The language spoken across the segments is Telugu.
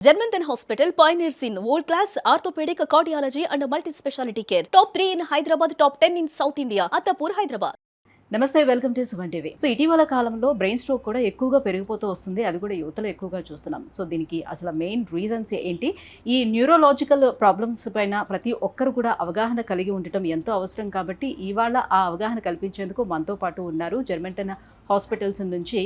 Germanton Hospital pioneers in world-class orthopedic cardiology and multi-specialty care. Top 3 in Hyderabad, top 10 in South India. Attapur, Hyderabad. నమస్తే, welcome to Suman TV. So ఇటీవల కాలంలో బ్రెయిన్ స్ట్రోక్ కూడా ఎక్కువగా పెరిగిపోతూ వస్తుంది. అది కూడా యువతలో ఎక్కువగా చూస్తున్నాం. సో దీనికి అసలు మెయిన్ రీజన్స్ ఏంటి, ఈ న్యూరోలాజికల్ ప్రాబ్లమ్స్ పైన ప్రతి ఒక్కరు కూడా అవగాహన కలిగి ఉండటం ఎంతో అవసరం. కాబట్టి ఇవాళ ఆ అవగాహన కల్పించేందుకు మనతో పాటు ఉన్నారు జర్మంటన్ హాస్పిటల్స్ నుంచి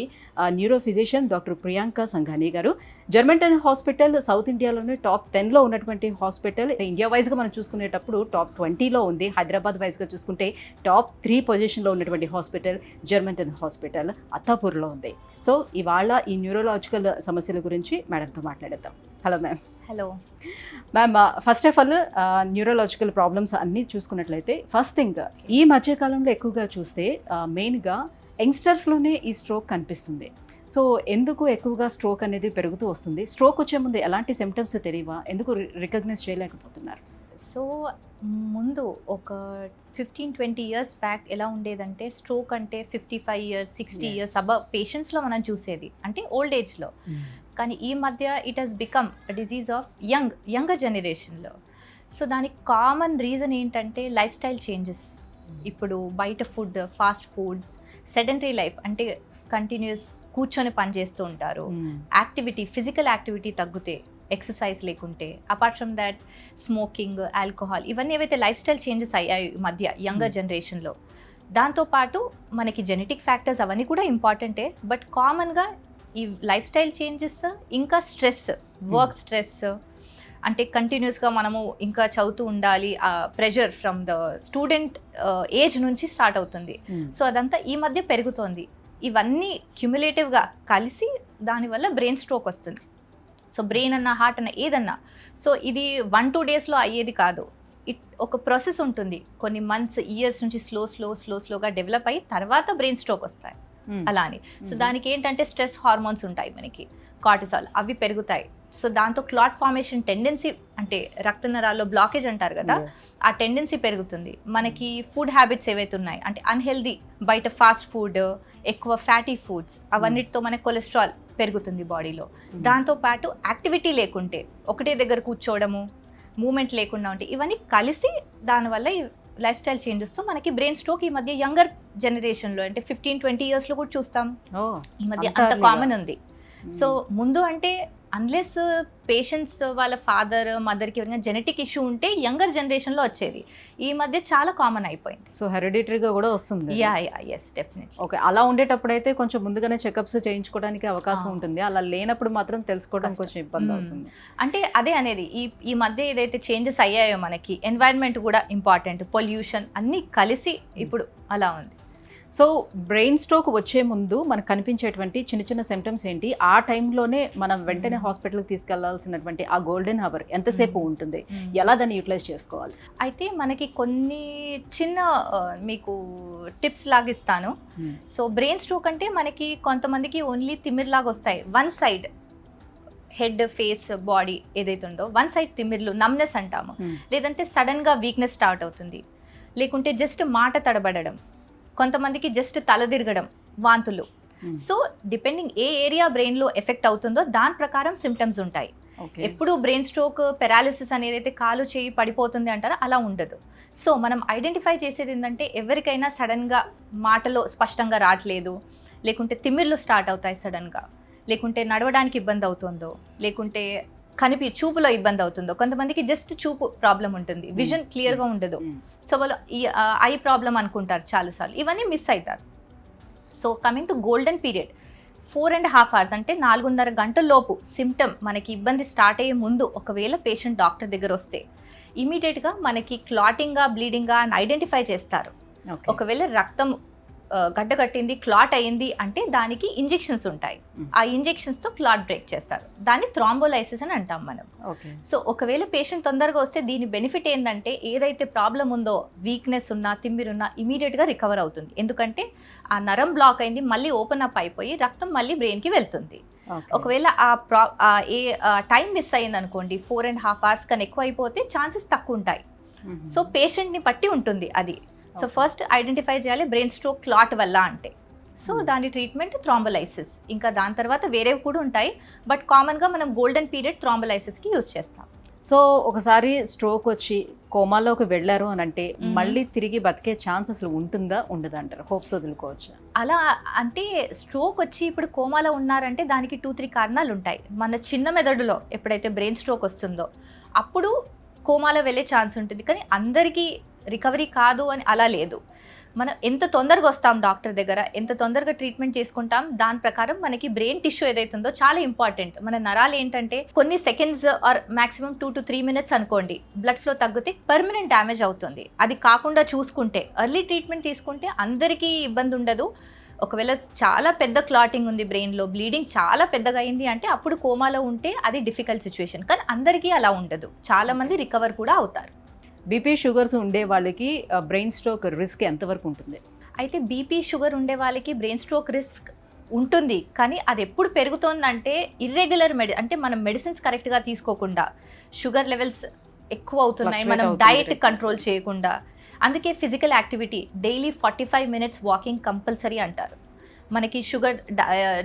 న్యూరో ఫిజిషియన్ డాక్టర్ ప్రియాంక సంఘాని గారు. జర్మంటన్ హాస్పిటల్ సౌత్ ఇండియాలోనే టాప్ 10లో ఉన్నటువంటి హాస్పిటల్. ఇండియా వైజ్గా మనం చూసుకునేటప్పుడు టాప్ 20లో ఉంది. హైదరాబాద్ వైజ్గా చూసుకుంటే టాప్ 3 పొజిషన్లో ఉన్నటువంటి హాస్పిటల్ జర్మంటన్ హాస్పిటల్ అత్తాపూర్లో ఉంది. సో ఇవాళ ఈ న్యూరోలాజికల్ సమస్యల గురించి మేడంతో మాట్లాడేద్దాం. Hello ma'am. Hello ma'am, first of all neurological problems అన్నీ చూసుకున్నట్లయితే ఫస్ట్ థింగ్ ఈ మధ్యకాలంలో ఎక్కువగా చూస్తే మెయిన్గా యంగ్స్టర్స్లోనే ఈ స్ట్రోక్ కనిపిస్తుంది. సో ఎందుకు ఎక్కువగా స్ట్రోక్ అనేది పెరుగుతూ వస్తుంది? స్ట్రోక్ వచ్చే ముందు ఎలాంటి సిమ్టమ్స్ తెలియవా? ఎందుకు రికగ్నైజ్ చేయలేకపోతున్నారు? సో ముందు ఒక 15-20 ఇయర్స్ బ్యాక్ ఎలా ఉండేదంటే స్ట్రోక్ అంటే 55 ఇయర్స్ 60 ఇయర్స్ అబవ్ పేషెంట్స్లో మనం చూసేది, అంటే ఓల్డ్ ఏజ్లో. కానీ ఈ మధ్య it has become disease of younger జనరేషన్లో. సో దానికి కామన్ రీజన్ ఏంటంటే లైఫ్ స్టైల్ చేంజెస్. ఇప్పుడు బయట food, fast foods, sedentary life అంటే కంటిన్యూస్ కూర్చొని పని చేస్తూ ఉంటారు. యాక్టివిటీ, ఫిజికల్ యాక్టివిటీ తగ్గితే, ఎక్సర్సైజ్ లేకుంటే, apart from that smoking, alcohol, ఇవన్నీ ఏవైతే లైఫ్ స్టైల్ చేంజెస్ అయ్యాయి ఈ మధ్య యంగర్ జనరేషన్లో. దాంతోపాటు మనకి జెనెటిక్ ఫ్యాక్టర్స్ అవన్నీ కూడా ఇంపార్టెంటే. బట్ కామన్గా ఈ లైఫ్ స్టైల్ చేంజెస్, ఇంకా స్ట్రెస్, వర్క్ స్ట్రెస్, అంటే కంటిన్యూస్గా మనము ఇంకా చదువుతూ ఉండాలి, pressure from the student age నుంచి స్టార్ట్ అవుతుంది. సో అదంతా ఈ మధ్య పెరుగుతోంది. ఇవన్నీ క్యుములేటివ్గా కలిసి దానివల్ల బ్రెయిన్ స్ట్రోక్ వస్తుంది. సో బ్రెయిన్ అన్న, హార్ట్ అన్న, ఏదన్నా. సో ఇది 1-2 డేస్లో అయ్యేది కాదు. ఒక ప్రాసెస్ ఉంటుంది. కొన్ని మంత్స్, ఇయర్స్ నుంచి స్లోగా డెవలప్ అయ్యి తర్వాత బ్రెయిన్ స్ట్రోక్ వస్తాయి అలా అని. సో దానికి ఏంటంటే స్ట్రెస్ హార్మోన్స్ ఉంటాయి మనకి, కార్టిసాల్, అవి పెరుగుతాయి. సో దాంతో క్లాట్ ఫార్మేషన్ టెండెన్సీ, అంటే రక్త నరాల్లో బ్లాకేజ్ అంటారు కదా, ఆ టెండెన్సీ పెరుగుతుంది. మనకి ఫుడ్ హ్యాబిట్స్ ఏవైతే ఉన్నాయి, అంటే అన్హెల్దీ బయట ఫాస్ట్ ఫుడ్, ఎక్కువ ఫ్యాటీ ఫుడ్స్, అవన్నిటితో మనకి కొలెస్ట్రాల్ పెరుగుతుంది బాడీలో. దాంతోపాటు యాక్టివిటీ లేకుంటే, ఒకటే దగ్గర కూర్చోవడము, మూమెంట్ లేకుండా ఉంటే, ఇవన్నీ కలిసి దానివల్ల ఈ లైఫ్ స్టైల్ చేంజెస్తో మనకి బ్రెయిన్ స్ట్రోక్ ఈ మధ్య యంగర్ జనరేషన్లో, అంటే 15-20 ఇయర్స్లో కూడా చూస్తాం. ఈ మధ్య అంత కామన్ ఉంది. సో ముందు అంటే అన్లెస్ పేషెంట్స్ వాళ్ళ ఫాదర్, మదర్కి ఎవరైనా జెనెటిక్ ఇష్యూ ఉంటే యంగర్ జనరేషన్లో వచ్చేది. ఈ మధ్య చాలా కామన్ అయిపోయింది. సో హెరిడిటరీగా కూడా వస్తుంది. Yes, definitely. ఓకే, అలా ఉండేటప్పుడు అయితే కొంచెం ముందుగానే చెకప్స్ చేయించుకోవడానికి అవకాశం ఉంటుంది. అలా లేనప్పుడు మాత్రం తెలుసుకోవడం కొంచెం ఇబ్బంది అవుతుంది. అంటే అదే అనేది, ఈ మధ్య ఏదైతే చేంజెస్ అయ్యాయో మనకి, ఎన్వైరన్మెంట్ కూడా ఇంపార్టెంట్, పొల్యూషన్ అన్నీ కలిసి ఇప్పుడు అలా ఉంది. సో బ్రెయిన్ స్ట్రోక్ వచ్చే ముందు మనకు కనిపించేటువంటి చిన్న చిన్న సిమ్టమ్స్ ఏంటి? ఆ టైంలోనే మనం వెంటనే హాస్పిటల్కి తీసుకెళ్లాల్సినటువంటి ఆ గోల్డెన్ అవర్ ఎంతసేపు ఉంటుంది? ఎలా దాన్ని యూటిలైజ్ చేసుకోవాలి? అయితే మనకి కొన్ని చిన్న మీకు టిప్స్ లాగా ఇస్తాను. సో బ్రెయిన్ స్ట్రోక్ అంటే మనకి కొంతమందికి ఓన్లీ తిమ్మిర్లాగా వస్తాయి. One side head, face, body ఏదైతే ఉందో వన్ సైడ్ తిమ్మిర్లు, నమ్నెస్ అంటాము. లేదంటే సడన్గా వీక్నెస్ స్టార్ట్ అవుతుంది. లేకుంటే జస్ట్ మాట తడబడడం, కొంతమందికి జస్ట్ తల తిరగడం, వాంతులు. సో డిపెండింగ్ ఏ ఏరియా బ్రెయిన్లో ఎఫెక్ట్ అవుతుందో దాని ప్రకారం సిమ్టమ్స్ ఉంటాయి. ఎప్పుడు బ్రెయిన్ స్ట్రోక్, పెరాలిసిస్ అనేది అయితే కాలు చేయి పడిపోతుంది అంటారో అలా ఉండదు. సో మనం ఐడెంటిఫై చేసేది ఏంటంటే, ఎవరికైనా సడన్గా మాటలో స్పష్టంగా రావట్లేదు, లేకుంటే తిమ్మిర్లు స్టార్ట్ అవుతాయి సడన్గా, లేకుంటే నడవడానికి ఇబ్బంది అవుతుందో, లేకుంటే చూపులో ఇబ్బంది అవుతుందో, కొంతమందికి జస్ట్ చూపు ప్రాబ్లం ఉంటుంది, విజన్ క్లియర్గా ఉండదు. సో వాళ్ళు ఈ ఐ ప్రాబ్లం అనుకుంటారు చాలాసార్లు, ఇవన్నీ మిస్ అవుతారు. So coming to golden period, 4.5 hours అంటే 4.5 గంటల లోపు సిమ్టమ్ మనకి ఇబ్బంది స్టార్ట్ అయ్యే ముందు ఒకవేళ పేషెంట్ డాక్టర్ దగ్గర వస్తే ఇమీడియట్గా మనకి క్లాటింగ్గా, బ్లీడింగ్గా అని ఐడెంటిఫై చేస్తారు. ఒకవేళ రక్తం గడ్డగట్టింది, క్లాట్ అయింది అంటే దానికి ఇంజెక్షన్స్ ఉంటాయి. ఆ ఇంజెక్షన్స్తో క్లాట్ బ్రేక్ చేస్తారు. దాన్ని థ్రాంబోలైసిస్ అని అంటాం మనం. సో ఒకవేళ పేషెంట్ తొందరగా వస్తే దీని బెనిఫిట్ ఏంటంటే, ఏదైతే ప్రాబ్లం ఉందో, వీక్నెస్ ఉన్నా, తిమ్మిరున్నా ఇమీడియట్గా రికవర్ అవుతుంది. ఎందుకంటే ఆ నరం బ్లాక్ అయింది, మళ్ళీ ఓపెన్ అప్ అయిపోయి రక్తం మళ్ళీ బ్రెయిన్కి వెళ్తుంది. ఒకవేళ టైం మిస్ అయింది అనుకోండి, 4.5 hours కన్నా ఎక్కువ అయిపోతే ఛాన్సెస్ తక్కువ ఉంటాయి. సో పేషెంట్ని బట్టి ఉంటుంది అది. సో ఫస్ట్ ఐడెంటిఫై చేయాలి బ్రెయిన్ స్ట్రోక్ క్లాట్ వల్ల అంటే. సో దాని ట్రీట్మెంట్ థ్రాంబోలైసిస్. ఇంకా దాని తర్వాత వేరేవి కూడా ఉంటాయి, బట్ కామన్గా మనం గోల్డెన్ పీరియడ్ థ్రాంబోలైసిస్కి యూజ్ చేస్తాం. సో ఒకసారి స్ట్రోక్ వచ్చి కోమాలోకి వెళ్ళారు అని అంటే మళ్ళీ తిరిగి బతికే ఛాన్స్ అసలు ఉంటుందా ఉండదా అంటారు? హోప్స్ వదులుకోవచ్చు అలా అంటే స్ట్రోక్ వచ్చి ఇప్పుడు కోమాలో ఉన్నారంటే దానికి 2-3 కారణాలు ఉంటాయి. మన చిన్న మెదడులో ఎప్పుడైతే బ్రెయిన్ స్ట్రోక్ వస్తుందో అప్పుడు కోమాలో వెళ్ళే ఛాన్స్ ఉంటుంది, కానీ అందరికీ రికవరీ కాదు అని అలా లేదు. మనం ఎంత తొందరగా వస్తాం డాక్టర్ దగ్గర, ఎంత తొందరగా ట్రీట్మెంట్ చేసుకుంటాం, దాని ప్రకారం మనకి బ్రెయిన్ టిష్యూ ఏదైతుందో చాలా ఇంపార్టెంట్. మన నరాలు ఏంటంటే కొన్ని seconds or maximum 2 to 3 minutes అనుకోండి బ్లడ్ ఫ్లో తగ్గితే పర్మనెంట్ డ్యామేజ్ అవుతుంది. అది కాకుండా చూసుకుంటే ఎర్లీ ట్రీట్మెంట్ తీసుకుంటే అందరికీ ఇబ్బంది ఉండదు. ఒకవేళ చాలా పెద్ద క్లాటింగ్ ఉంది బ్రెయిన్లో, బ్లీడింగ్ చాలా పెద్దగా అయింది అంటే అప్పుడు కోమాలో ఉంటే అది డిఫికల్ట్ సిచ్యువేషన్. కానీ అందరికీ అలా ఉండదు, చాలామంది రికవర్ కూడా అవుతారు. బీపీ షుగర్స్ ఉండే వాళ్ళకి బ్రెయిన్ స్ట్రోక్ రిస్క్ ఎంతవరకు ఉంటుంది? అయితే బీపీ షుగర్ ఉండే వాళ్ళకి బ్రెయిన్ స్ట్రోక్ రిస్క్ ఉంటుంది, కానీ అది ఎప్పుడు పెరుగుతోందంటే ఇర్రెగ్యులర్ అంటే మనం మెడిసిన్స్ కరెక్ట్గా తీసుకోకుండా, షుగర్ లెవెల్స్ ఎక్కువ అవుతున్నాయి, మనం డైట్ కంట్రోల్ చేయకుండా. అందుకే physical activity daily 45 minutes walking compulsory అంటారు. మనకి షుగర్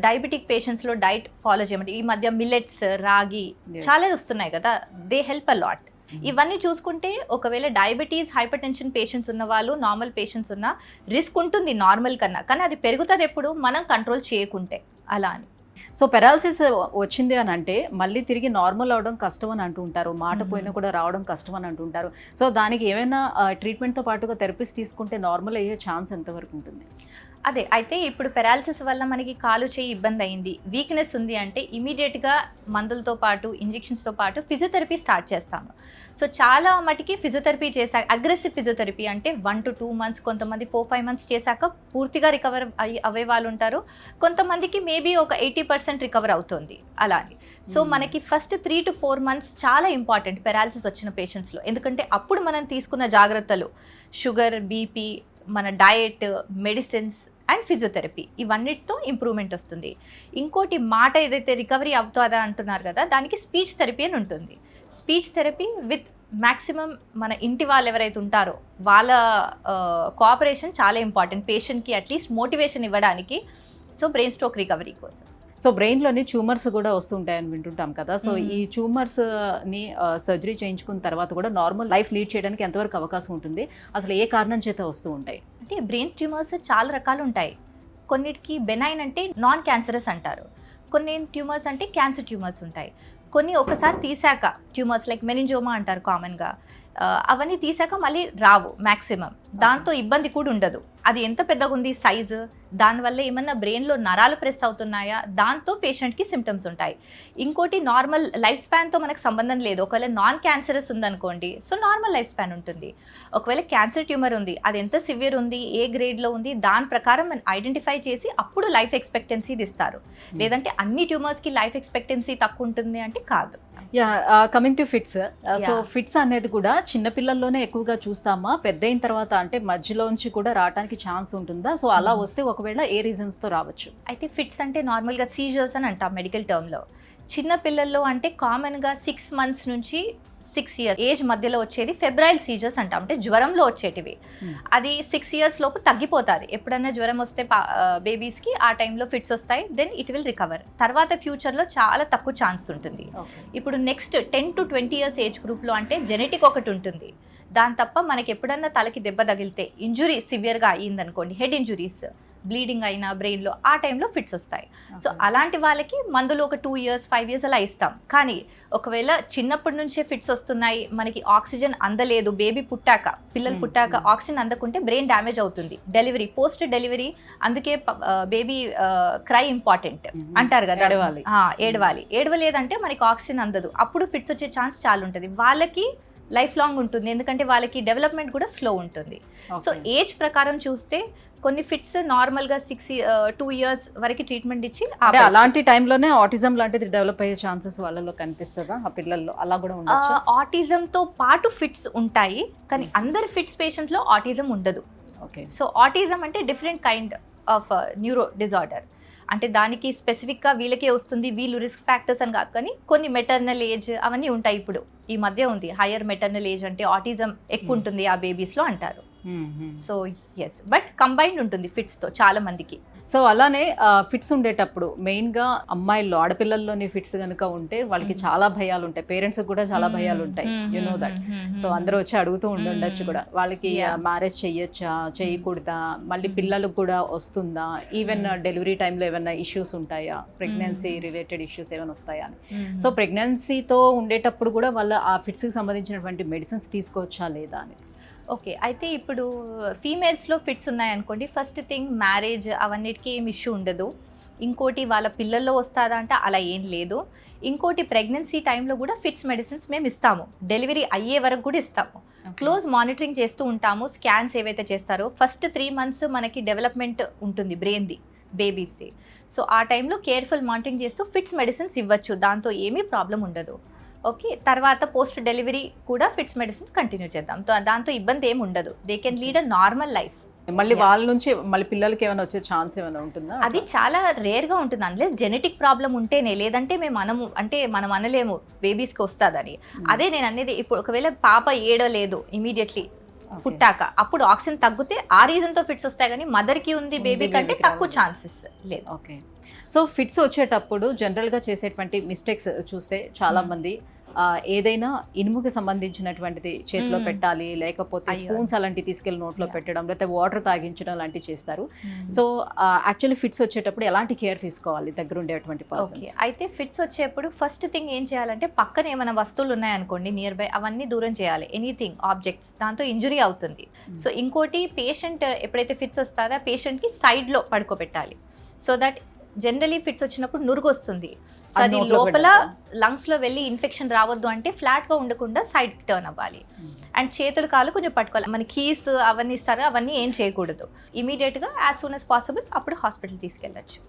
డయాబెటిక్ పేషెంట్స్లో డైట్ ఫాలో చేయమంటే ఈ మధ్య మిల్లెట్స్, రాగి చాలా వస్తున్నాయి కదా, దే హెల్ప్ అ లాట్. ఇవన్నీ చూసుకుంటే ఒకవేళ డయాబెటీస్, హైపర్ టెన్షన్ పేషెంట్స్ ఉన్న వాళ్ళు, నార్మల్ పేషెంట్స్ ఉన్న రిస్క్ ఉంటుంది నార్మల్ కన్నా, కానీ అది పెరుగుతుంది ఎప్పుడు మనం కంట్రోల్ చేయకుంటే అలా అని. సో పెరాలసిస్ వచ్చింది అని అంటే మళ్ళీ తిరిగి నార్మల్ అవడం కష్టం అని అంటుంటారు, మాట పోయినా కూడా రావడం కష్టం అని అంటుంటారు. సో దానికి ఏమైనా ట్రీట్మెంట్తో పాటుగా థెరపీస్ తీసుకుంటే నార్మల్ అయ్యే ఛాన్స్ ఎంతవరకు ఉంటుంది? అదే అయితే ఇప్పుడు పెరాలసిస్ వల్ల మనకి కాలు చేయి ఇబ్బంది అయింది, వీక్నెస్ ఉంది అంటే ఇమీడియట్గా మందులతో పాటు ఇంజెక్షన్స్తో పాటు ఫిజియోథెరపీ స్టార్ట్ చేస్తాము. సో చాలా మటుకి ఫిజియోథెరపీ చేశాక, అగ్రెసివ్ ఫిజియోథెరపీ అంటే 1 to 2 months, కొంతమంది 4-5 months చేశాక పూర్తిగా రికవర్ అయ్యే వాళ్ళు ఉంటారు. కొంతమందికి మేబీ ఒక 80% రికవర్ అవుతుంది అలా అని. సో మనకి ఫస్ట్ 3 to 4 months చాలా ఇంపార్టెంట్ పెరాలసిస్ వచ్చిన పేషెంట్స్లో, ఎందుకంటే అప్పుడు మనం తీసుకున్న జాగ్రత్తలు, షుగర్, బీపీ, మన డయట్, మెడిసిన్స్ అండ్ ఫిజియోథెరపీ, ఇవన్నిటితో ఇంప్రూవ్మెంట్ వస్తుంది. ఇంకోటి మాట ఏదైతే రికవరీ అవుతుందా అంటున్నారు కదా, దానికి స్పీచ్ థెరపీ అని ఉంటుంది. స్పీచ్ థెరపీ విత్ మ్యాక్సిమం మన ఇంటి వాళ్ళు ఎవరైతే ఉంటారో వాళ్ళ కోఆపరేషన్ చాలా ఇంపార్టెంట్ పేషెంట్కి, అట్లీస్ట్ మోటివేషన్ ఇవ్వడానికి. సో బ్రెయిన్ స్ట్రోక్ రికవరీ కోసం. సో బ్రెయిన్లోని ట్యూమర్స్ కూడా వస్తుంటాయని వింటుంటాం కదా, సో ఈ ట్యూమర్స్ని సర్జరీ చేయించుకున్న తర్వాత కూడా నార్మల్ లైఫ్ లీడ్ చేయడానికి ఎంతవరకు అవకాశం ఉంటుంది? అసలు ఏ కారణం చేత వస్తూ ఉంటాయి? అంటే బ్రెయిన్ ట్యూమర్స్ చాలా రకాలు ఉంటాయి. కొన్నిటికి బెనైన్ అంటే నాన్ క్యాన్సరస్ అంటారు, కొన్ని ట్యూమర్స్ అంటే క్యాన్సర్ ట్యూమర్స్ ఉంటాయి. కొన్ని ఒకసారి తీసాక ట్యూమర్స్ లైక్ మెనింజోమా అంటారు కామన్గా, అవన్నీ తీసాక మళ్ళీ రావు మ్యాక్సిమం, దాంతో ఇబ్బంది కూడా ఉండదు. అది ఎంత పెద్దగా ఉంది సైజు, దానివల్ల ఏమన్నా బ్రెయిన్లో నరాలు ప్రెస్ అవుతున్నాయా, దాంతో పేషెంట్కి సిమ్టమ్స్ ఉంటాయి. ఇంకోటి నార్మల్ లైఫ్ స్పాన్తో మనకు సంబంధం లేదు. ఒకవేళ నాన్ క్యాన్సరస్ ఉందనుకోండి, సో నార్మల్ లైఫ్ స్పాన్ ఉంటుంది. ఒకవేళ క్యాన్సర్ ట్యూమర్ ఉంది, అది ఎంత సివియర్ ఉంది, ఏ గ్రేడ్లో ఉంది, దాని ప్రకారం మనం ఐడెంటిఫై చేసి అప్పుడు లైఫ్ ఎక్స్పెక్టెన్సీ ఇస్తారు. లేదంటే అన్ని ట్యూమర్స్కి లైఫ్ ఎక్స్పెక్టెన్సీ తక్కువ ఉంటుంది అంటే కాదు. Coming to fits, so fits అనేది కూడా చిన్నపిల్లల్లోనే ఎక్కువగా చూస్తామా, పెద్ద అయిన తర్వాత అంటే మధ్యలోంచి కూడా రావడానికి ఛాన్స్ ఉంటుందా? సో అలా వస్తే ఒకవేళ ఏ రీజన్స్తో రావచ్చు? అయితే ఫిట్స్ అంటే నార్మల్గా సీజర్స్ అని అంటాం మెడికల్ టర్మ్లో. చిన్న పిల్లల్లో అంటే కామన్గా 6 months నుంచి 6 years ఏజ్ మధ్యలో వచ్చేది ఫెబ్రైల్ సీజర్స్ అంటాం, అంటే జ్వరంలో వచ్చేటివి. అది 6 years లోపు తగ్గిపోతుంది. ఎప్పుడైనా జ్వరం వస్తే బేబీస్కి ఆ టైంలో ఫిట్స్ వస్తాయి, దెన్ ఇట్ విల్ రికవర్. తర్వాత ఫ్యూచర్లో చాలా తక్కువ ఛాన్స్ ఉంటుంది. ఇప్పుడు నెక్స్ట్ 10 to 20 years ఏజ్ గ్రూప్లో అంటే జెనెటిక్ ఒకటి ఉంటుంది. దాని తప్ప మనకి ఎప్పుడన్నా తలకి దెబ్బ తగిలితే, ఇంజురీ సివియర్గా అయ్యిందనుకోండి, హెడ్ ఇంజురీస్, బ్లీడింగ్ అయినా బ్రెయిన్లో, ఆ టైంలో ఫిట్స్ వస్తాయి. సో అలాంటి వాళ్ళకి మందులు ఒక 2 years 5 years అలా ఇస్తాం. కానీ ఒకవేళ చిన్నప్పటి నుంచే ఫిట్స్ వస్తున్నాయి, మనకి ఆక్సిజన్ అందలేదు, బేబీ పుట్టాక, పిల్లలు పుట్టాక ఆక్సిజన్ అందకుంటే బ్రెయిన్ డ్యామేజ్ అవుతుంది. డెలివరీ, పోస్ట్ డెలివరీ, అందుకే బేబీ క్రై ఇంపార్టెంట్ అంటారు కదా, ఏడవాలి. ఏడవలేదంటే మనకి ఆక్సిజన్ అందదు, అప్పుడు ఫిట్స్ వచ్చే ఛాన్స్ చాలా ఉంటుంది. వాళ్ళకి లైఫ్ లాంగ్ ఉంటుంది, ఎందుకంటే వాళ్ళకి డెవలప్మెంట్ కూడా స్లో ఉంటుంది. సో ఏజ్ ప్రకారం చూస్తే కొన్ని ఫిట్స్ నార్మల్గా 2 years వరకు ట్రీట్మెంట్ ఇచ్చి, అలాంటి టైంలోనే ఆటిజం లాంటిది డెవలప్ అయ్యే ఛాన్సెస్ వాళ్ళలో కనిపిస్తుందా ఆ పిల్లల్లో? అలా కూడా ఉండొచ్చు. ఆటిజంతో పాటు ఫిట్స్ ఉంటాయి, కానీ అందరి ఫిట్స్ పేషెంట్స్లో ఆటిజం ఉండదు. ఓకే. సో ఆటిజం అంటే different kind of neuro disorder. అంటే దానికి స్పెసిఫిక్గా వీళ్ళకే వస్తుంది, వీళ్ళు రిస్క్ ఫ్యాక్టర్స్ అని కాదు, కానీ కొన్ని మెటర్నల్ ఏజ్ అవన్నీ ఉంటాయి. ఇప్పుడు ఈ మధ్య ఉంది హయ్యర్ మెటర్నల్ ఏజ్ అంటే ఆటిజం ఎక్కువ ఉంటుంది ఆ బేబీస్లో అంటారు. సో ఎస్, బట్ కంబైన్డ్ ఉంటుంది ఫిట్స్తో చాలా మందికి. సో అలానే ఫిట్స్ ఉండేటప్పుడు మెయిన్గా అమ్మాయిల్లో ఆడపిల్లల్లోని ఫిట్స్ కనుక ఉంటే వాళ్ళకి చాలా భయాలు ఉంటాయి, పేరెంట్స్ కూడా చాలా భయాలు ఉంటాయి, యు నో దట్. సో అందరూ వచ్చి అడుగుతూ ఉండొచ్చు కూడా, వాళ్ళకి మ్యారేజ్ చెయ్యొచ్చా చేయకూడదా, మళ్ళీ పిల్లలకు కూడా వస్తుందా, ఈవెన్ డెలివరీ టైంలో ఏమైనా ఇష్యూస్ ఉంటాయా, ప్రెగ్నెన్సీ రిలేటెడ్ ఇష్యూస్ ఏమైనా వస్తాయా అని. సో ప్రెగ్నెన్సీతో ఉండేటప్పుడు కూడా వాళ్ళ ఆ ఫిట్స్కి సంబంధించినటువంటి మెడిసిన్స్ తీసుకోవచ్చా లేదా అని. ఓకే, అయితే ఇప్పుడు ఫీమేల్స్లో ఫిట్స్ ఉన్నాయనుకోండి, ఫస్ట్ థింగ్ మ్యారేజ్ అవన్నిటికీ ఏం ఇష్యూ ఉండదు. ఇంకోటి వాళ్ళ పిల్లల్లో వస్తుందా అంటే అలా ఏం లేదు. ఇంకోటి ప్రెగ్నెన్సీ టైంలో కూడా ఫిట్స్ మెడిసిన్స్ మేము ఇస్తాము, డెలివరీ అయ్యే వరకు కూడా ఇస్తాము. క్లోజ్ మానిటరింగ్ చేస్తూ ఉంటాము. స్కాన్స్ ఏవైతే చేస్తారో ఫస్ట్ 3 months మనకి డెవలప్మెంట్ ఉంటుంది బ్రెయిన్ది, బేబీస్ది. సో ఆ టైంలో కేర్ఫుల్ మానిటరింగ్ చేస్తూ ఫిట్స్ మెడిసిన్స్ ఇవ్వచ్చు, దాంతో ఏమీ ప్రాబ్లం ఉండదు. ఓకే, తర్వాత పోస్ట్ డెలివరీ కూడా ఫిట్స్ మెడిసిన్స్ కంటిన్యూ చేద్దాం, దాంతో ఇబ్బంది ఏమి ఉండదు. They can lead a normal life. మళ్ళీ వాళ్ళ నుంచి మళ్ళీ పిల్లలకి ఏమైనా వచ్చే ఛాన్స్ ఏమైనా ఉంటుందా? అది చాలా రేర్గా ఉంటుంది, అన్లెస్ జెనెటిక్ ప్రాబ్లం ఉంటేనే, లేదంటే మనం అనలేము బేబీస్కి వస్తుందని. అదే నేను అనేది, ఇప్పుడు ఒకవేళ పాప ఏడలేదు ఇమీడియట్లీ పుట్టాక, అప్పుడు ఆక్సిజన్ తగ్గితే ఆ రీజన్తో ఫిట్స్ వస్తాయి, కానీ మదర్కి ఉంది బేబీ కంటే తక్కువ ఛాన్సెస్ లేదు. ఓకే, సో ఫిట్స్ వచ్చేటప్పుడు జనరల్గా చేసేటువంటి మిస్టేక్స్ చూస్తే చాలామంది ఏదైనా ఇనుముకి సంబంధించినటువంటిది చేతిలో పెట్టాలి, లేకపోతే స్పూన్స్ అలాంటివి తీసుకెళ్ళి నోట్లో పెట్టడం, లేకపోతే వాటర్ తాగించడం లాంటివి చేస్తారు. సో యాక్చువల్లీ ఫిట్స్ వచ్చేటప్పుడు ఎలాంటి కేర్ తీసుకోవాలి దగ్గర ఉండేటువంటి పర్సన్స్? ఓకే, అయితే ఫిట్స్ వచ్చేప్పుడు ఫస్ట్ థింగ్ ఏం చేయాలంటే, పక్కన ఏమైనా వస్తువులు ఉన్నాయనుకోండి నియర్ బై, అవన్నీ దూరం చేయాలి. ఎనీథింగ్ ఆబ్జెక్ట్స్, దాంతో ఇంజురీ అవుతుంది. సో ఇంకోటి, పేషెంట్ ఎప్పుడైతే ఫిట్స్ వస్తారో పేషెంట్కి సైడ్లో పడుకోబెట్టాలి. సో దట్ జనరలీ ఫిట్స్ వచ్చినప్పుడు నురుగు వస్తుంది, సో అది లోపల లంగ్స్లో వెళ్ళి ఇన్ఫెక్షన్ రావద్దు అంటే ఫ్లాట్గా ఉండకుండా సైడ్కి టర్న్ అవ్వాలి. అండ్ చేతులు కాళ్ళు కొంచెం పట్టుకోవాలి. మన కీస్ అవన్నీ ఇస్తారు, అవన్నీ ఏం చేయకూడదు. ఇమీడియట్గా యాజ్ సూన్ యాజ్ పాసిబుల్ అప్పుడు హాస్పిటల్ తీసుకెళ్ళచ్చు.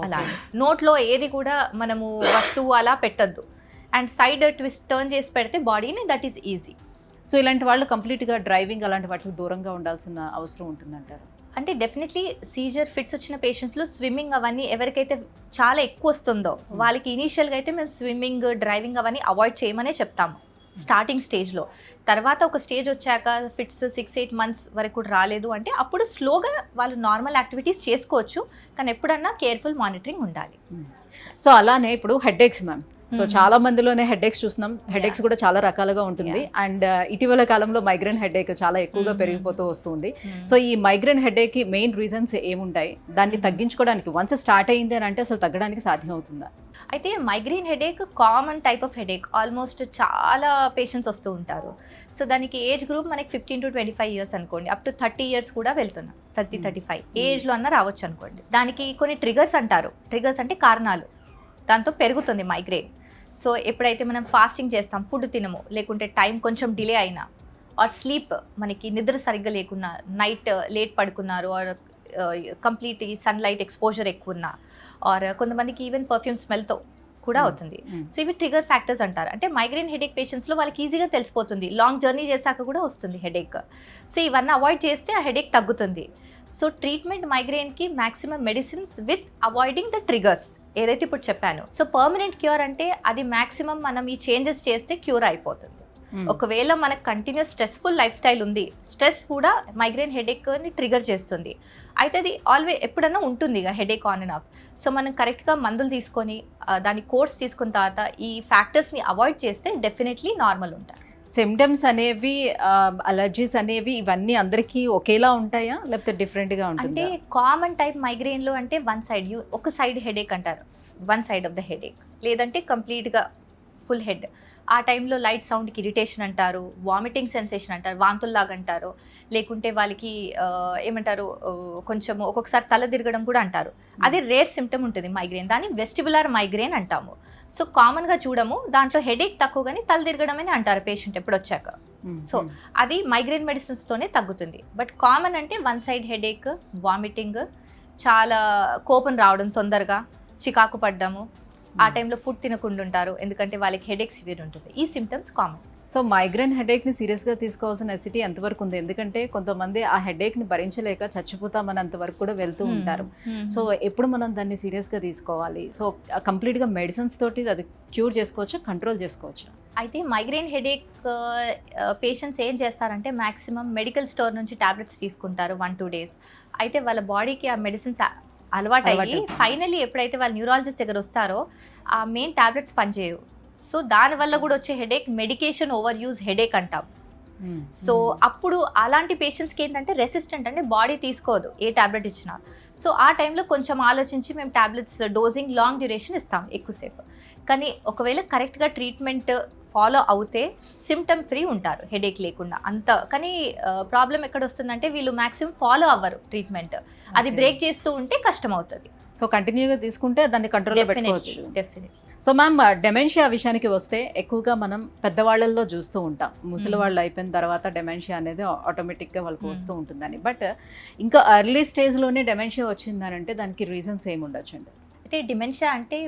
అలా నోట్లో ఏది కూడా మనము వస్తువు అలా పెట్టద్దు, అండ్ సైడ్ ట్విస్ట్ టర్న్ చేసి పెడితే బాడీని, దట్ ఈస్ ఈజీ. సో ఇలాంటి వాళ్ళు కంప్లీట్గా డ్రైవింగ్ అలాంటి వాటికి దూరంగా ఉండాల్సిన అవసరం ఉంటుందంటారు? అంటే డెఫినెట్లీ సీజర్ ఫిట్స్ వచ్చిన పేషెంట్స్లో స్విమ్మింగ్ అవన్నీ ఎవరికైతే చాలా ఎక్కువ వస్తుందో వాళ్ళకి ఇనీషియల్గా అయితే మేము స్విమ్మింగ్, డ్రైవింగ్ అవన్నీ అవాయిడ్ చేయమనే చెప్తాము స్టార్టింగ్ స్టేజ్లో. తర్వాత ఒక స్టేజ్ వచ్చాక ఫిట్స్ 6-8 months వరకు రాలేదు అంటే అప్పుడు స్లోగా వాళ్ళు నార్మల్ యాక్టివిటీస్ చేసుకోవచ్చు, కానీ ఎప్పుడన్నా కేర్ఫుల్ మానిటరింగ్ ఉండాలి. సో అలానే ఇప్పుడు హెడ్ఏక్స్ మ్యామ్, సో చాలా మందిలోనే హెడ్ఏక్స్ చూస్తున్నాం. హెడ్ఏక్స్ కూడా చాలా రకాలుగా ఉంటుంది, అండ్ ఇటీవల కాలంలో మైగ్రేన్ హెడ్ఏక్ చాలా ఎక్కువగా పెరిగిపోతూ వస్తుంది. సో ఈ మైగ్రేన్ హెడ్ఏక్కి మెయిన్ రీజన్స్ ఏముంటాయి? దాన్ని తగ్గించుకోవడానికి వన్స్ స్టార్ట్ అయింది అని అంటే అసలు తగ్గడానికి సాధ్యం అవుతుందా? అయితే migraine headache common type of headache, almost చాలా పేషెంట్స్ వస్తూ ఉంటారు. సో దానికి ఏజ్ గ్రూప్ మనకి 15 to 25 years అనుకోండి, అప్ టు 30 years కూడా వెళ్తున్నాం. 30-35 ఏజ్లో అన్న రావచ్చు అనుకోండి. దానికి కొన్ని ట్రిగర్స్ అంటారు. ట్రిగర్స్ అంటే కారణాలు, దాంతో పెరుగుతుంది మైగ్రేన్. సో ఎప్పుడైతే మనం ఫాస్టింగ్ చేస్తాం, ఫుడ్ తినము, లేకుంటే టైం కొంచెం డిలే అయినా, ఆర్ స్లీప్ మనకి నిద్ర సరిగ్గా లేకున్నా, నైట్ లేట్ పడుకున్నారు, ఆర్ కంప్లీట్ ఈ సన్లైట్ ఎక్స్పోజర్ ఎక్కువ ఉన్నా, ఆర్ కొంతమందికి ఈవెన్ పర్ఫ్యూమ్ స్మెల్తో కూడా అవుతుంది. సో ఇవి ట్రిగర్ ఫ్యాక్టర్స్ అంటారు. అంటే మైగ్రేన్ హెడేక్ పేషెంట్స్లో వాళ్ళకి ఈజీగా తెలిసిపోతుంది, లాంగ్ జర్నీ చేశాక కూడా వస్తుంది హెడేక్. సో ఇవన్నీ అవాయిడ్ చేస్తే ఆ హెడేక్ తగ్గుతుంది. సో ట్రీట్మెంట్ మైగ్రేన్కి maximum medicines with avoiding the triggers ఏదైతే ఇప్పుడు చెప్పాను. సో పర్మనెంట్ క్యూర్ అంటే అది మ్యాక్సిమం మనం ఈ చేంజెస్ చేస్తే క్యూర్ అయిపోతుంది. ఒకవేళ మనకు కంటిన్యూస్ స్ట్రెస్ఫుల్ లైఫ్ స్టైల్ ఉంది, స్ట్రెస్ కూడా మైగ్రేన్ హెడేక్ని ట్రిగర్ చేస్తుంది. అయితే అది ఆల్వేస్ ఎప్పుడన్నా ఉంటుంది ఇక headache on and of. So మనం కరెక్ట్గా మందులు తీసుకొని దాని కోర్స్ తీసుకున్న తర్వాత ఈ ఫ్యాక్టర్స్ని అవాయిడ్ చేస్తే డెఫినెట్లీ నార్మల్ ఉంటాయి. సిమ్టమ్స్ అనేవి, అలర్జీస్ అనేవి ఇవన్నీ అందరికీ ఒకేలా ఉంటాయా లేకపోతే డిఫరెంట్గా ఉంటుంది? అంటే కామన్ టైప్ మైగ్రేన్లో అంటే ఒక సైడ్ హెడేక్ అంటారు, one side of the headache, లేదంటే కంప్లీట్గా ఫుల్ హెడ్. ఆ టైంలో లైట్ సౌండ్కి ఇరిటేషన్ అంటారు, వామిటింగ్ సెన్సేషన్ అంటారు, వాంతుల్లాగా అంటారు, లేకుంటే వాళ్ళకి ఏమంటారు కొంచెం ఒక్కొక్కసారి తల తిరగడం కూడా అంటారు. అది రేర్ సిమ్టమ్ ఉంటుంది మైగ్రేన్, దాన్ని వెస్టిబులర్ మైగ్రేన్ అంటాము. సో కామన్గా చూడము, దాంట్లో హెడేక్ తక్కువ కానీ తల తిరగడం అని అంటారు పేషెంట్ ఎప్పుడు వచ్చాక. సో అది మైగ్రేన్ మెడిసిన్స్తోనే తగ్గుతుంది. బట్ కామన్ అంటే వన్ సైడ్ హెడేక్, వామిటింగ్, చాలా కోపం రావడం, తొందరగా చికాకు పడ్డము, ఆ టైంలో ఫుడ్ తినకుండా ఉంటారు ఎందుకంటే వాళ్ళకి హెడేక్ సివియర్ ఉంటుంది. ఈ సిమ్టమ్స్ కామన్. సో మైగ్రేన్ హెడేక్ని సీరియస్గా తీసుకోవాల్సిన నెసిటీ ఎంతవరకు ఉంది? ఎందుకంటే కొంతమంది ఆ హెడేక్ని భరించలేక చచ్చిపోతామన్నంత వరకు కూడా వెళ్తూ ఉంటారు. సో ఎప్పుడు మనం దాన్ని సీరియస్గా తీసుకోవాలి? సో కంప్లీట్గా మెడిసిన్స్ తోటి అది క్యూర్ చేసుకోవచ్చా, కంట్రోల్ చేసుకోవచ్చా? అయితే మైగ్రేన్ హెడేక్ పేషెంట్స్ ఏం చేస్తారంటే మ్యాక్సిమం మెడికల్ స్టోర్ నుంచి టాబ్లెట్స్ తీసుకుంటారు 1-2 days. అయితే వాళ్ళ బాడీకి ఆ మెడిసిన్స్ అలవాటు అయ్యి అలవాటు. ఫైనలీ ఎప్పుడైతే వాళ్ళు న్యూరాలజిస్ట్ దగ్గర వస్తారో ఆ మెయిన్ టాబ్లెట్స్ పనిచేయవు. సో దానివల్ల కూడా వచ్చే headache medication over use headache అంటాం. సో అప్పుడు అలాంటి పేషెంట్స్కి ఏంటంటే రెసిస్టెంట్, అంటే బాడీ తీసుకోదు ఏ టాబ్లెట్ ఇచ్చినా. సో ఆ టైంలో కొంచెం ఆలోచించి మేము టాబ్లెట్స్ డోజింగ్ లాంగ్ డ్యూరేషన్ ఇస్తాం ఎక్కువసేపు. కానీ ఒకవేళ కరెక్ట్గా ట్రీట్మెంట్ ఫాలో అవుతే సిమ్టమ్ ఫ్రీ ఉంటారు హెడేక్ లేకుండా అంత. కానీ ప్రాబ్లం ఎక్కడ వస్తుందంటే వీళ్ళు మ్యాక్సిమం ఫాలో అవ్వరు ట్రీట్మెంట్. అది బ్రేక్ చేస్తూ ఉంటే కష్టం అవుతుంది. సో కంటిన్యూగా తీసుకుంటే దాన్ని కంట్రోల్లో పెట్టుకోవచ్చు. డెఫినెట్లీ. సో మ్యామ్, డెమెన్షియా విషయానికి వస్తే ఎక్కువగా మనం పెద్దవాళ్ళల్లో చూస్తూ ఉంటాం. ముసలి వాళ్ళు అయిపోయిన తర్వాత డెమెన్షియా అనేది ఆటోమేటిక్గా వాళ్ళకి వస్తూ ఉంటుందని. బట్ ఇంకా ఎర్లీ స్టేజ్లోనే డెమెన్షియా వచ్చిందని అంటే దానికి రీజన్స్ ఏమి ఉండొచ్చండి? అయితే డిమెన్షియా అంటే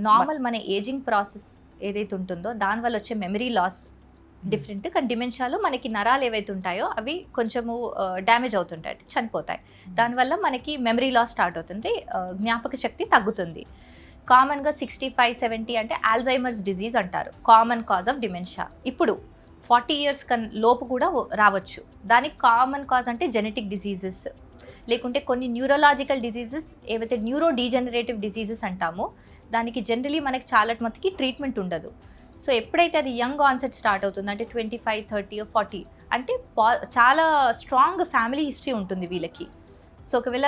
నార్మల్ మన ఏజింగ్ ప్రాసెస్ ఏదైతే ఉంటుందో దానివల్ల వచ్చే మెమరీ లాస్ డిఫరెంట్. కానీ డిమెన్షియాలో మనకి నరాలు ఏవైతే ఉంటాయో అవి కొంచెము డ్యామేజ్ అవుతుంటాయి, చనిపోతాయి. దానివల్ల మనకి మెమరీ లాస్ స్టార్ట్ అవుతుంది, జ్ఞాపక శక్తి తగ్గుతుంది. కామన్గా 65-70 అంటే ఆల్జైమర్స్ డిజీజ్ అంటారు, కామన్ కాజ్ ఆఫ్ డిమెన్షియా. ఇప్పుడు 40 ఇయర్స్ లోపు కూడా రావచ్చు. దానికి కామన్ కాజ్ అంటే జెనెటిక్ డిజీజెస్, లేకుంటే కొన్ని న్యూరలాజికల్ డిజీజెస్ ఏవైతే న్యూరో డీజనరేటివ్ డిజీజెస్ అంటామో దానికి జనరలీ మనకి చాలా మందికి ట్రీట్మెంట్ ఉండదు. సో ఎప్పుడైతే అది యంగ్ ఆన్సెట్ స్టార్ట్ అవుతుంది అంటే 25, 30, 40 అంటే చాలా స్ట్రాంగ్ ఫ్యామిలీ హిస్టరీ ఉంటుంది వీళ్ళకి. సో ఒకవేళ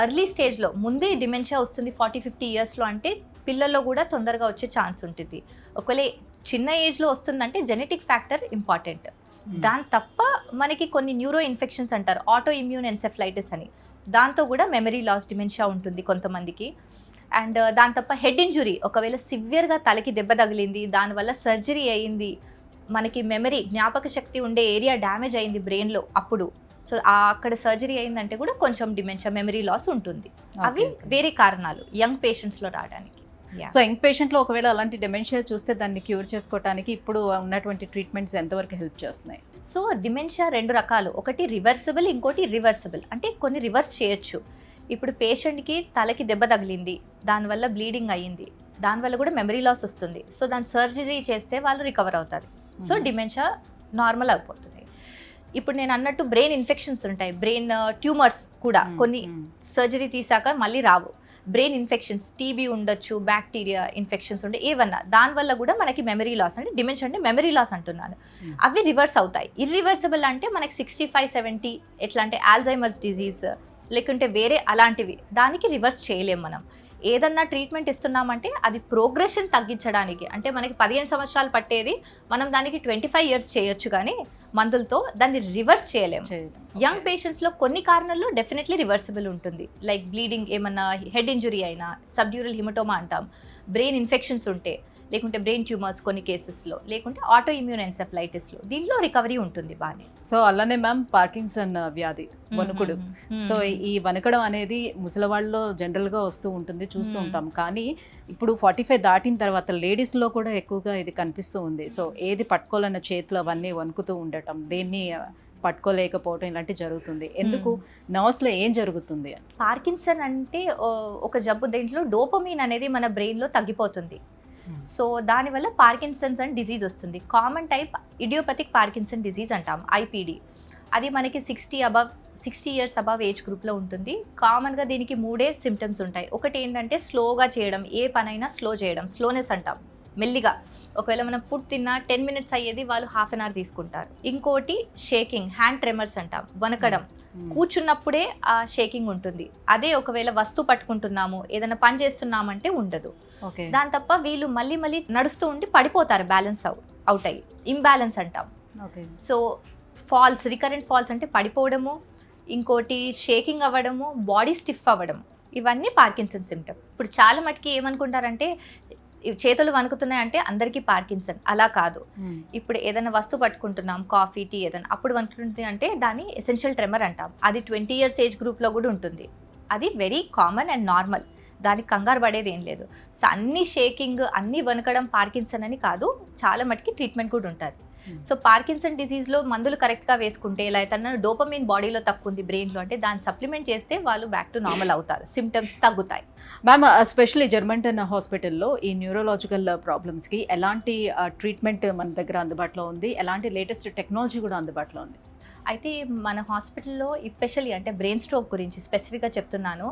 ఎర్లీ స్టేజ్లో ముందే డిమెన్షియా వస్తుంది 40-50 ఇయర్స్లో అంటే పిల్లల్లో కూడా తొందరగా వచ్చే ఛాన్స్ ఉంటుంది. ఒకవేళ చిన్న ఏజ్లో వస్తుందంటే జెనెటిక్ ఫ్యాక్టర్ ఇంపార్టెంట్. దాని తప్ప మనకి కొన్ని న్యూరో ఇన్ఫెక్షన్స్ అంటారు, ఆటో ఇమ్యూన్ ఎన్సెఫలైటిస్ అని, దాంతో కూడా మెమరీ లాస్ డిమెన్షియా ఉంటుంది కొంతమందికి. అండ్ దాని తప్ప హెడ్ ఇంజురీ, ఒకవేళ సివియర్గా తలకి దెబ్బ తగిలింది, దానివల్ల సర్జరీ అయ్యింది, మనకి మెమరీ జ్ఞాపక శక్తి ఉండే ఏరియా డ్యామేజ్ అయింది బ్రెయిన్లో అప్పుడు, సో అక్కడ సర్జరీ అయిందంటే కూడా కొంచెం డిమెన్షియా మెమరీ లాస్ ఉంటుంది. అవి వేరే కారణాలు యంగ్ పేషెంట్స్లో రావడానికి. సో యంగ్ పేషెంట్లో ఒకవేళ అలాంటి డిమెన్షియా చూస్తే దాన్ని క్యూర్ చేసుకోవడానికి ఇప్పుడు ఉన్నటువంటి ట్రీట్మెంట్స్ ఎంతవరకు హెల్ప్ చేస్తున్నాయి? సో డిమెన్షియా 2 రకాలు, ఒకటి రివర్సిబుల్, ఇంకోటి రివర్సిబుల్. అంటే కొన్ని రివర్స్ చేయొచ్చు. ఇప్పుడు పేషెంట్కి తలకి దెబ్బ తగిలింది, దానివల్ల బ్లీడింగ్ అయ్యింది, దానివల్ల కూడా మెమరీ లాస్ వస్తుంది. సో దాని సర్జరీ చేస్తే వాళ్ళు రికవర్ అవుతారు. సో డిమెన్షియా నార్మల్ అయిపోతుంది. ఇప్పుడు నేను అన్నట్టు బ్రెయిన్ ఇన్ఫెక్షన్స్ ఉంటాయి, బ్రెయిన్ ట్యూమర్స్ కూడా కొన్ని సర్జరీ తీసాక మళ్ళీ రావు. బ్రెయిన్ ఇన్ఫెక్షన్స్, టీబీ ఉండొచ్చు, బ్యాక్టీరియా ఇన్ఫెక్షన్స్ ఉండే ఏవన్నా, దానివల్ల కూడా మనకి మెమరీ లాస్, అంటే డిమెన్షియా అంటే మెమరీ లాస్ అంటున్నాను, అవి రివర్స్ అవుతాయి. ఇర్రివర్సిబుల్ అంటే మనకి 65-70 ఎట్లా అంటే ఆల్జైమర్స్ డిజీజ్ లేకుంటే వేరే అలాంటివి, దానికి రివర్స్ చేయలేం మనం. ఏదన్నా ట్రీట్మెంట్ ఇస్తున్నామంటే అది ప్రోగ్రెషన్ తగ్గించడానికి, అంటే మనకి 15 సంవత్సరాలు పట్టేది మనం దానికి 25 ఇయర్స్ చేయొచ్చు, కానీ మందులతో దాన్ని రివర్స్ చేయలేము. యంగ్ పేషెంట్స్లో కొన్ని కారణాల్లో డెఫినెట్లీ రివర్సిబుల్ ఉంటుంది, లైక్ బ్లీడింగ్, ఏమన్నా హెడ్ ఇంజురీ అయినా, సబ్డ్యూరల్ హిమటోమా అంటాం, బ్రెయిన్ ఇన్ఫెక్షన్స్ ఉంటే, లేకుంటే బ్రెయిన్ ట్యూమర్స్ కొన్ని కేసెస్లో, లేకుంటే ఆటో ఇమ్యూన్ ఎన్సెఫలైటిస్లో, దీంట్లో రికవరీ ఉంటుంది బాగానే. సో అలానే మ్యామ్ పార్కిన్సన్ వ్యాధి, వణుకుడు. సో ఈ వణకడం అనేది ముసలివాళ్ళలో జనరల్గా వస్తూ ఉంటుంది, చూస్తూ ఉంటాం. కానీ ఇప్పుడు 45 దాటిన తర్వాత లేడీస్లో కూడా ఎక్కువగా ఇది కనిపిస్తూ ఉంది. సో ఏది పట్టుకోవాలన్న చేతులు అవన్నీ వణుకుతూ ఉండటం, దేన్ని పట్టుకోలేకపోవటం ఇలాంటివి జరుగుతుంది. ఎందుకు? నర్వ్స్లో ఏం జరుగుతుంది? పార్కిన్సన్ అంటే ఒక జబ్బు, దీంట్లో డోపమిన్ అనేది మన బ్రెయిన్లో తగ్గిపోతుంది. సో దానివల్ల పార్కిన్సన్స్ అండ్ డిజీజ్ వస్తుంది. Common type idiopathic Parkinson disease అంటాం, ఐపీడీ. అది మనకి 60 ఇయర్స్ అబవ్ ఏజ్ గ్రూప్లో ఉంటుంది. కామన్గా దీనికి 3 సిమ్టమ్స్ ఉంటాయి. ఒకటి ఏంటంటే స్లోగా చేయడం, ఏ పనైనా స్లో చేయడం, స్లోనెస్ అంటాం, మెల్లిగా. ఒకవేళ మనం ఫుడ్ తిన్నా 10 minutes అయ్యేది వాళ్ళు ½ an hour తీసుకుంటారు. ఇంకోటి షేకింగ్, హ్యాండ్ ట్రెమర్స్ అంటాం, వణకడం, కూర్చున్నప్పుడే ఆ షేకింగ్ ఉంటుంది. అదే ఒకవేళ వస్తువు పట్టుకుంటున్నాము, ఏదైనా పని చేస్తున్నామంటే ఉండదు. దాని తప్ప వీళ్ళు మళ్ళీ నడుస్తూ ఉండి పడిపోతారు, బ్యాలెన్స్ అవుట్ అయ్యి, ఇంబ్యాలెన్స్ అంటాం. సో ఫాల్స్, రికరెంట్ ఫాల్స్ అంటే పడిపోవడము, ఇంకోటి షేకింగ్ అవ్వడము, బాడీ స్టిఫ్ అవ్వడం, ఇవన్నీ పార్కిన్సన్ సిమ్టమ్. ఇప్పుడు చాలా మటుకి ఏమనుకుంటారంటే చేతులు వణుకుతున్నాయంటే అందరికీ పార్కిన్సన్, అలా కాదు. ఇప్పుడు ఏదైనా వస్తువు పట్టుకుంటున్నాం, కాఫీ, టీ ఏదైనా, అప్పుడు వణుకుతుంది అంటే దాన్ని ఎసెన్షియల్ ట్రెమర్ అంటాం. అది 20 years ఏజ్ గ్రూప్లో కూడా ఉంటుంది. అది వెరీ కామన్ అండ్ నార్మల్, దానికి కంగారు పడేది ఏం లేదు. సో అన్ని షేకింగ్, అన్ని వణకడం పార్కిన్సన్ అని కాదు, చాలా మటుకి ట్రీట్మెంట్ కూడా ఉంటుంది. సో పార్కిన్సన్ డిజీజ్లో మందులు కరెక్ట్గా వేసుకుంటే, ఇలా అయితే డోపమిన్ బాడీలో తక్కువ ఉంది బ్రెయిన్లో అంటే దాన్ని సప్లిమెంట్ చేస్తే వాళ్ళు బ్యాక్ టు నార్మల్ అవుతారు, సిమ్టమ్స్ తగ్గుతాయి. మ్యామ్, ఎస్పెషల్లీ జర్మంటన్ హాస్పిటల్లో ఈ న్యూరోలాజికల్ ప్రాబ్లమ్స్కి ఎలాంటి ట్రీట్మెంట్ మన దగ్గర అందుబాటులో ఉంది, ఎలాంటి లేటెస్ట్ టెక్నాలజీ కూడా అందుబాటులో ఉంది? అయితే మన హాస్పిటల్లో ఎస్పెషల్లీ అంటే బ్రెయిన్ స్ట్రోక్ గురించి స్పెసిఫిక్గా చెప్తున్నాను,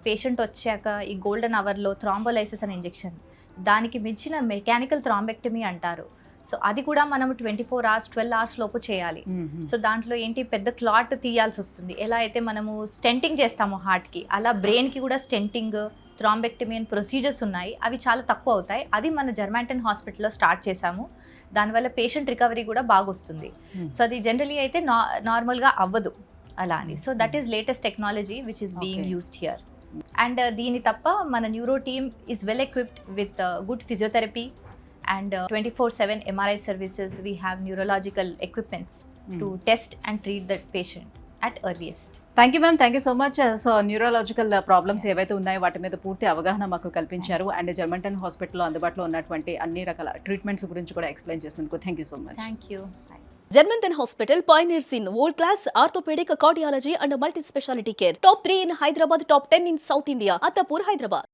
పేషెంట్ వచ్చాక ఈ గోల్డెన్ అవర్లో థ్రాంబోలైసిస్ అనే ఇంజెక్షన్, దానికి మించిన మెకానికల్ థ్రాంబెక్టమీ అంటారు. సో అది కూడా మనం 24 hours 12 hours లోపు చేయాలి. సో దాంట్లో ఏంటి, పెద్ద క్లాట్ తీయాల్సి వస్తుంది. ఎలా అయితే మనము స్టెంటింగ్ చేస్తామో హార్ట్కి, అలా బ్రెయిన్కి కూడా స్టెంటింగ్, థ్రాంబెక్టమీ అని ప్రొసీజర్స్ ఉన్నాయి. అవి చాలా తక్కువ అవుతాయి. అది మన జర్మాంటన్ హాస్పిటల్లో స్టార్ట్ చేశాము. దానివల్ల పేషెంట్ రికవరీ కూడా బాగా వస్తుంది. సో అది జనరలీ అయితే నార్మల్గా అవ్వదు అలా అని. So that is latest technology which is being used here. And దీని తప్ప మన neuro team is well equipped with good physiotherapy and 24/7 MRI services. We have neurological equipments to test and treat the patient at earliest. Thank you ma'am, thank you so much. So neurological problems ఏవైతే ఉన్నాయో వాటి మీద పూర్తి అవగాహన మాకు కల్పించారు. అండ్ జర్మంటన్ హాస్పిటల్లో అందుబాటులో ఉన్నటువంటి అన్ని రకాల ట్రీట్మెంట్స్ గురించి కూడా ఎక్స్ప్లెయిన్ చేసినందుకు thank you so much. Thank you. Bye. Germantown Hospital pioneers in world-class orthopedic cardiology and multi-speciality care. Top 3 in Hyderabad, top 10 in South India. Attapur, Hyderabad.